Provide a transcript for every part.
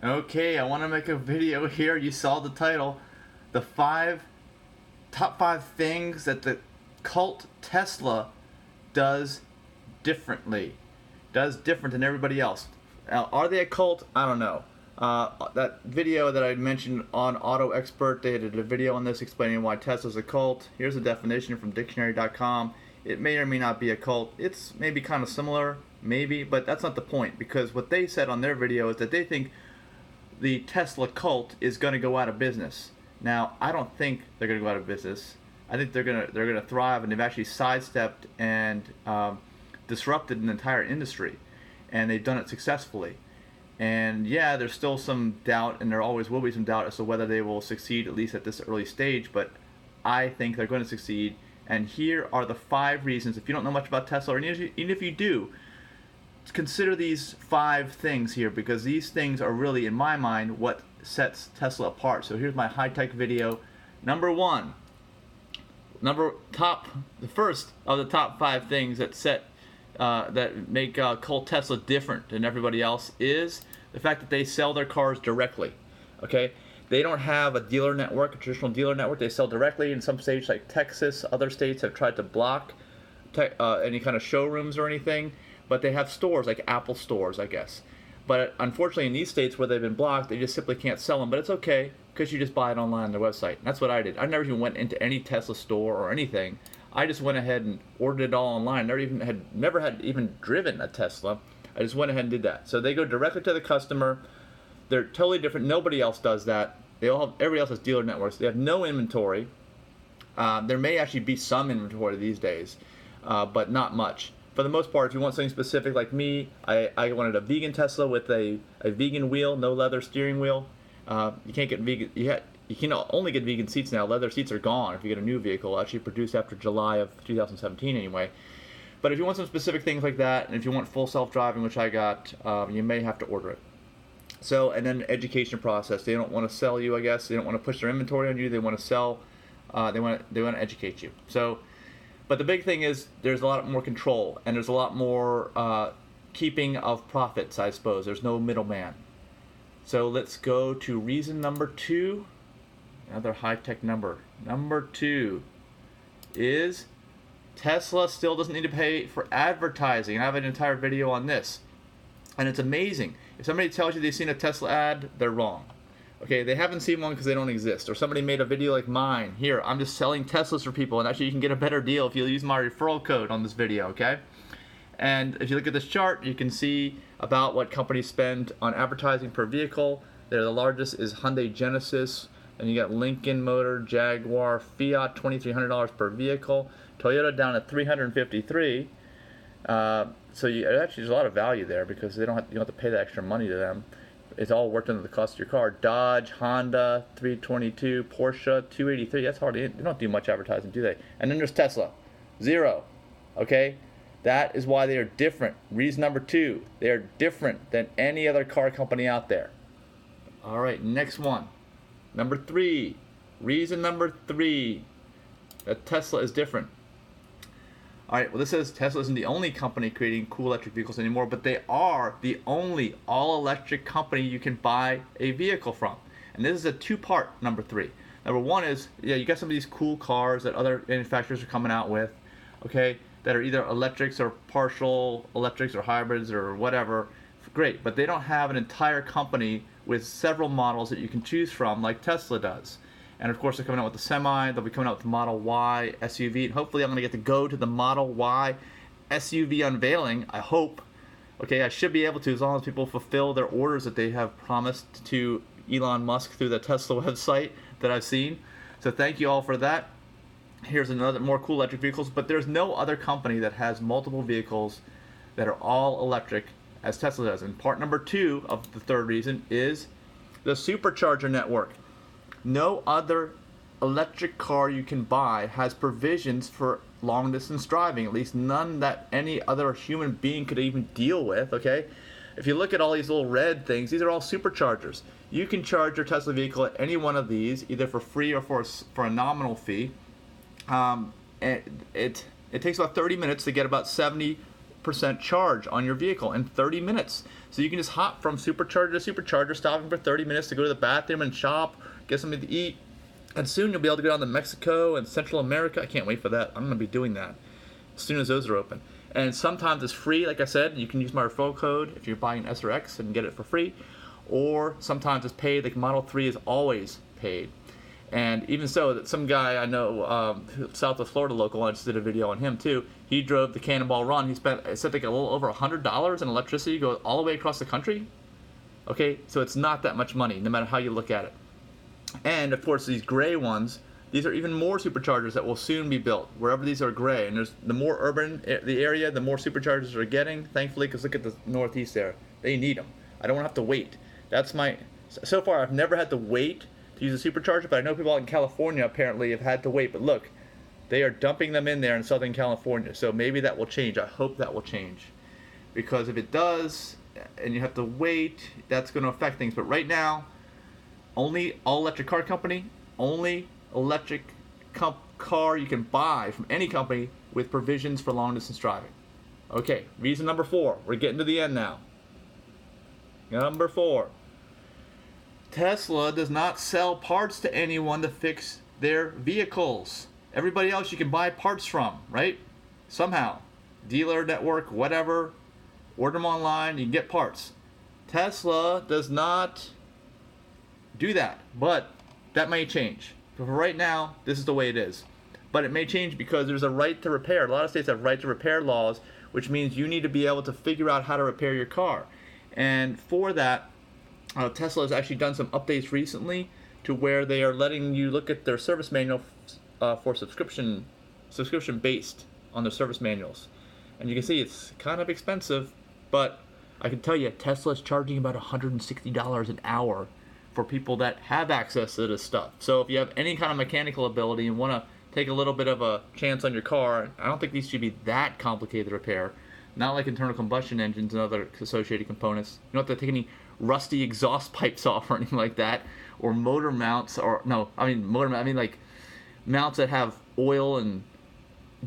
Okay, I want to make a video here. You saw the title. The top five things that the cult Tesla does differently. Does different than everybody else. Now, are they a cult? I don't know. That video that I mentioned on AutoExpert, they did a video on this explaining why Tesla's a cult. Here's a definition from dictionary.com. It may or may not be a cult. It's maybe kind of similar, maybe, but that's not the point, because what they said on their video is that they think the Tesla cult is going to go out of business. Now, I don't think they're going to go out of business. I think they're gonna thrive, and they've actually sidestepped and disrupted an entire industry, and they've done it successfully. And yeah, there's still some doubt, and there always will be some doubt as to whether they will succeed, at least at this early stage, but I think they're going to succeed. And here are the 5 reasons. If you don't know much about Tesla, or even if you do, consider these 5 things here, because these things are really, in my mind, what sets Tesla apart. So here's my high-tech video. Number 1, the first of the top 5 things that make cult Tesla different than everybody else is the fact that they sell their cars directly. Okay, they don't have a dealer network, a traditional dealer network. They sell directly. In some states like Texas, other states have tried to block any kind of showrooms or anything, but they have stores like Apple stores, I guess. But unfortunately, in these states where they've been blocked, they just simply can't sell them. But it's okay, because you just buy it online on their website. And that's what I did. I never even went into any Tesla store or anything. I just went ahead and ordered it all online. Never had even driven a Tesla. I just went ahead and did that. So they go directly to the customer. They're totally different. Nobody else does that. Everybody else has dealer networks. They have no inventory. There may actually be some inventory these days, but not much. For the most part, if you want something specific like me, I wanted a vegan Tesla with a vegan wheel, no leather steering wheel. You can't get vegan. You can only get vegan seats now. Leather seats are gone if you get a new vehicle, actually produced after July of 2017 anyway. But if you want some specific things like that, and if you want full self-driving, which I got, you may have to order it. So, and then education process. They don't want to sell you, I guess. They don't want to push their inventory on you. They want to sell. They want to educate you. So, but the big thing is there's a lot more control, and there's a lot more keeping of profits, I suppose. There's no middleman. So let's go to reason number 2. Another high-tech number. Number 2 is Tesla still doesn't need to pay for advertising. I have an entire video on this. And it's amazing. If somebody tells you they've seen a Tesla ad, they're wrong. Okay, they haven't seen one because they don't exist. Or somebody made a video like mine. Here, I'm just selling Teslas for people, and actually you can get a better deal if you use my referral code on this video, okay? And if you look at this chart, you can see about what companies spend on advertising per vehicle. They're the largest is Hyundai Genesis, and you got Lincoln Motor, Jaguar, Fiat, $2,300 per vehicle. Toyota down at $353. So actually there's a lot of value there, because you don't have to pay the extra money to them. It's all worked into the cost of your car. Dodge, Honda, 322, Porsche, 283. That's hardly, they don't do much advertising, do they? And then there's Tesla, 0. Okay, that is why they are different. Reason number 2, they are different than any other car company out there. All right, next one. Number 3, reason number 3, that Tesla is different. All right, well, this says Tesla isn't the only company creating cool electric vehicles anymore, but they are the only all-electric company you can buy a vehicle from. And this is a 2-part number 3. Number 1 is, yeah, you got some of these cool cars that other manufacturers are coming out with, okay, that are either electrics or partial electrics or hybrids or whatever. Great, but they don't have an entire company with several models that you can choose from like Tesla does. And of course, they're coming out with the Semi. They'll be coming out with the Model Y SUV. And hopefully, I'm going to get to go to the Model Y SUV unveiling. I hope. Okay, I should be able to, as long as people fulfill their orders that they have promised to Elon Musk through the Tesla website that I've seen. So thank you all for that. Here's another more cool electric vehicles. But there's no other company that has multiple vehicles that are all electric as Tesla does. And part number 2 of the 3rd reason is the supercharger network. No other electric car you can buy has provisions for long distance driving, at least none that any other human being could even deal with, okay? If you look at all these little red things, these are all superchargers. You can charge your Tesla vehicle at any one of these, either for free or for a nominal fee. And it takes about 30 minutes to get about 70 100% charge on your vehicle in 30 minutes. So you can just hop from supercharger to supercharger, stopping for 30 minutes to go to the bathroom and shop, get something to eat. And soon you'll be able to go down to Mexico and Central America. I can't wait for that. I'm going to be doing that as soon as those are open. And sometimes it's free, like I said. You can use my referral code if you're buying an S or X and get it for free. Or sometimes it's paid, like Model 3 is always paid. And even so, that some guy I know, Southwest Florida local, I just did a video on him too. He drove the Cannonball Run. He spent, I said, like a little over $100 in electricity, go all the way across the country. Okay, so it's not that much money, no matter how you look at it. And of course, these gray ones, these are even more superchargers that will soon be built wherever these are gray. And there's the more urban the area, the more superchargers are getting. Thankfully, because look at the Northeast there, they need them. I don't want to have to wait. That's my. So far, I've never had to wait to use a supercharger, but I know people out in California apparently have had to wait. But look, they are dumping them in there in Southern California. So maybe that will change. I hope that will change, because if it does, and you have to wait, that's going to affect things. But right now, only all-electric car company, only electric car you can buy from any company with provisions for long-distance driving. Okay, reason number 4. We're getting to the end now. Number 4. Tesla does not sell parts to anyone to fix their vehicles. Everybody else you can buy parts from, right? Somehow. Dealer network, whatever. Order them online, you can get parts. Tesla does not do that, but that may change. But for right now, this is the way it is. But it may change because there's a right to repair. A lot of states have right to repair laws, which means you need to be able to figure out how to repair your car. And for that, Tesla has actually done some updates recently to where they are letting you look at their service manual for subscription based on their service manuals. And you can see it's kind of expensive, but I can tell you Tesla is charging about $160 an hour for people that have access to this stuff. So if you have any kind of mechanical ability and want to take a little bit of a chance on your car, I don't think these should be that complicated to repair. Not like internal combustion engines and other associated components. You don't have to take any rusty exhaust pipes off or anything like that, or motor mounts, or no, I mean like mounts that have oil and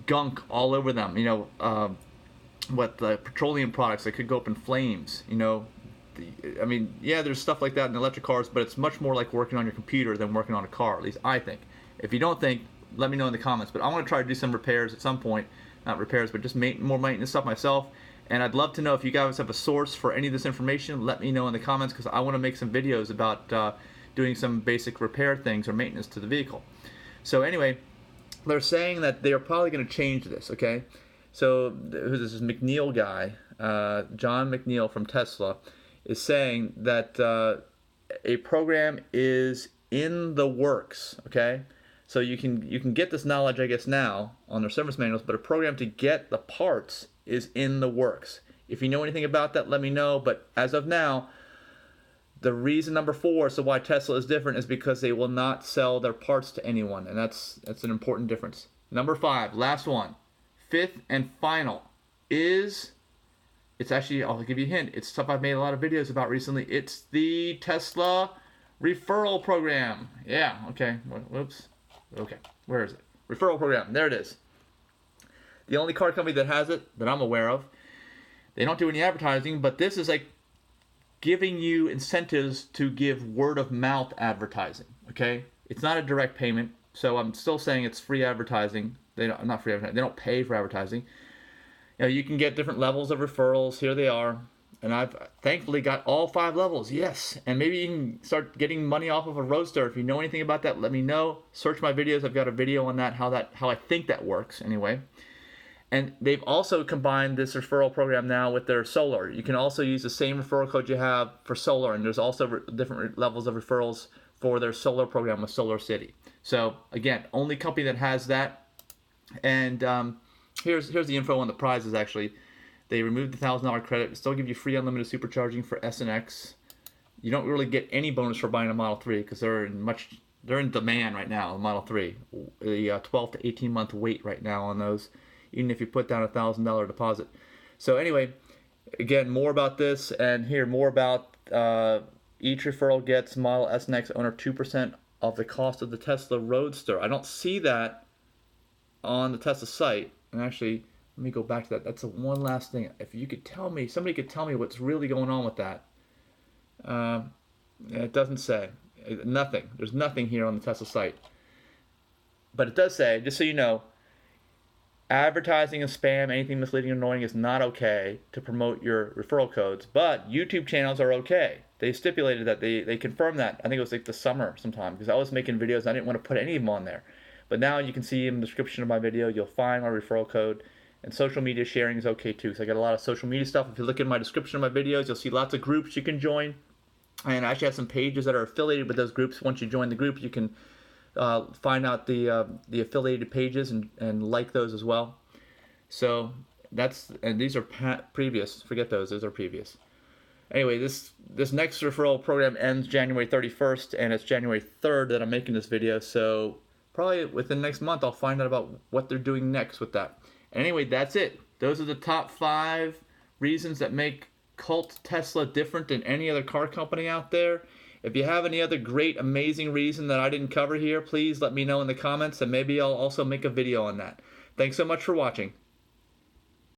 gunk all over them. You know, the petroleum products that could go up in flames. You know, yeah, there's stuff like that in electric cars, but it's much more like working on your computer than working on a car. At least I think. If you don't think, let me know in the comments. But I want to try to do some repairs at some point. Not repairs, but just more maintenance stuff myself. And I'd love to know if you guys have a source for any of this information. Let me know in the comments, because I want to make some videos about doing some basic repair things or maintenance to the vehicle. So anyway, they're saying that they are probably going to change this, okay? So this is McNeil guy, John McNeil from Tesla, is saying that a program is in the works, okay? So you can get this knowledge, I guess, now on their service manuals, but a program to get the parts is in the works. If you know anything about that, let me know. But as of now, the reason number 4, so why Tesla is different, is because they will not sell their parts to anyone, and that's an important difference. Number 5, last one, 5th and final, it's actually, I'll give you a hint, it's stuff I've made a lot of videos about recently. It's the Tesla referral program. Yeah, okay, whoops. Okay, where is it? Referral program. There it is. The only car company that has it that I'm aware of. They don't do any advertising, but this is like giving you incentives to give word of mouth advertising. Okay, it's not a direct payment, so I'm still saying it's free advertising. Not free advertising. They don't pay for advertising. You know, you can get different levels of referrals. Here they are. And I've thankfully got all 5 levels, yes. And maybe you can start getting money off of a Roadster. If you know anything about that, let me know. Search my videos. I've got a video on that, how I think that works anyway. And they've also combined this referral program now with their solar. You can also use the same referral code you have for solar, and there's also different levels of referrals for their solar program with Solar City. So again, only company that has that. And here's the info on the prizes actually. They removed the $1,000 credit. Still give you free unlimited supercharging for S and X. You don't really get any bonus for buying a Model 3 because they're in demand right now. The Model 3, the 12 to 18 month wait right now on those, even if you put down a $1,000 deposit. So anyway, again, more about this, and here more about each referral gets Model S and X owner 2% of the cost of the Tesla Roadster. I don't see that on the Tesla site, and actually Let me go back to that. That's the one last thing. If you could tell me, somebody could tell me what's really going on with that. It doesn't say. Nothing. There's nothing here on the Tesla site. But it does say, just so you know, advertising and spam, anything misleading or annoying is not okay to promote your referral codes. But YouTube channels are okay. They stipulated that. They confirmed that. I think it was like the summer sometime, because I was making videos and I didn't want to put any of them on there. But now you can see in the description of my video, you'll find my referral code. And social media sharing is okay too. So I got a lot of social media stuff. If you look in my description of my videos, you'll see lots of groups you can join. And I actually have some pages that are affiliated with those groups. Once you join the group, you can find out the affiliated pages and like those as well. So and these are previous. Forget those. Those are previous. Anyway, this next referral program ends January 31st, and it's January 3rd that I'm making this video. So probably within the next month, I'll find out about what they're doing next with that. Anyway, that's it. Those are the top 5 reasons that make Cult Tesla different than any other car company out there. If you have any other great, amazing reason that I didn't cover here, please let me know in the comments, and maybe I'll also make a video on that. Thanks so much for watching.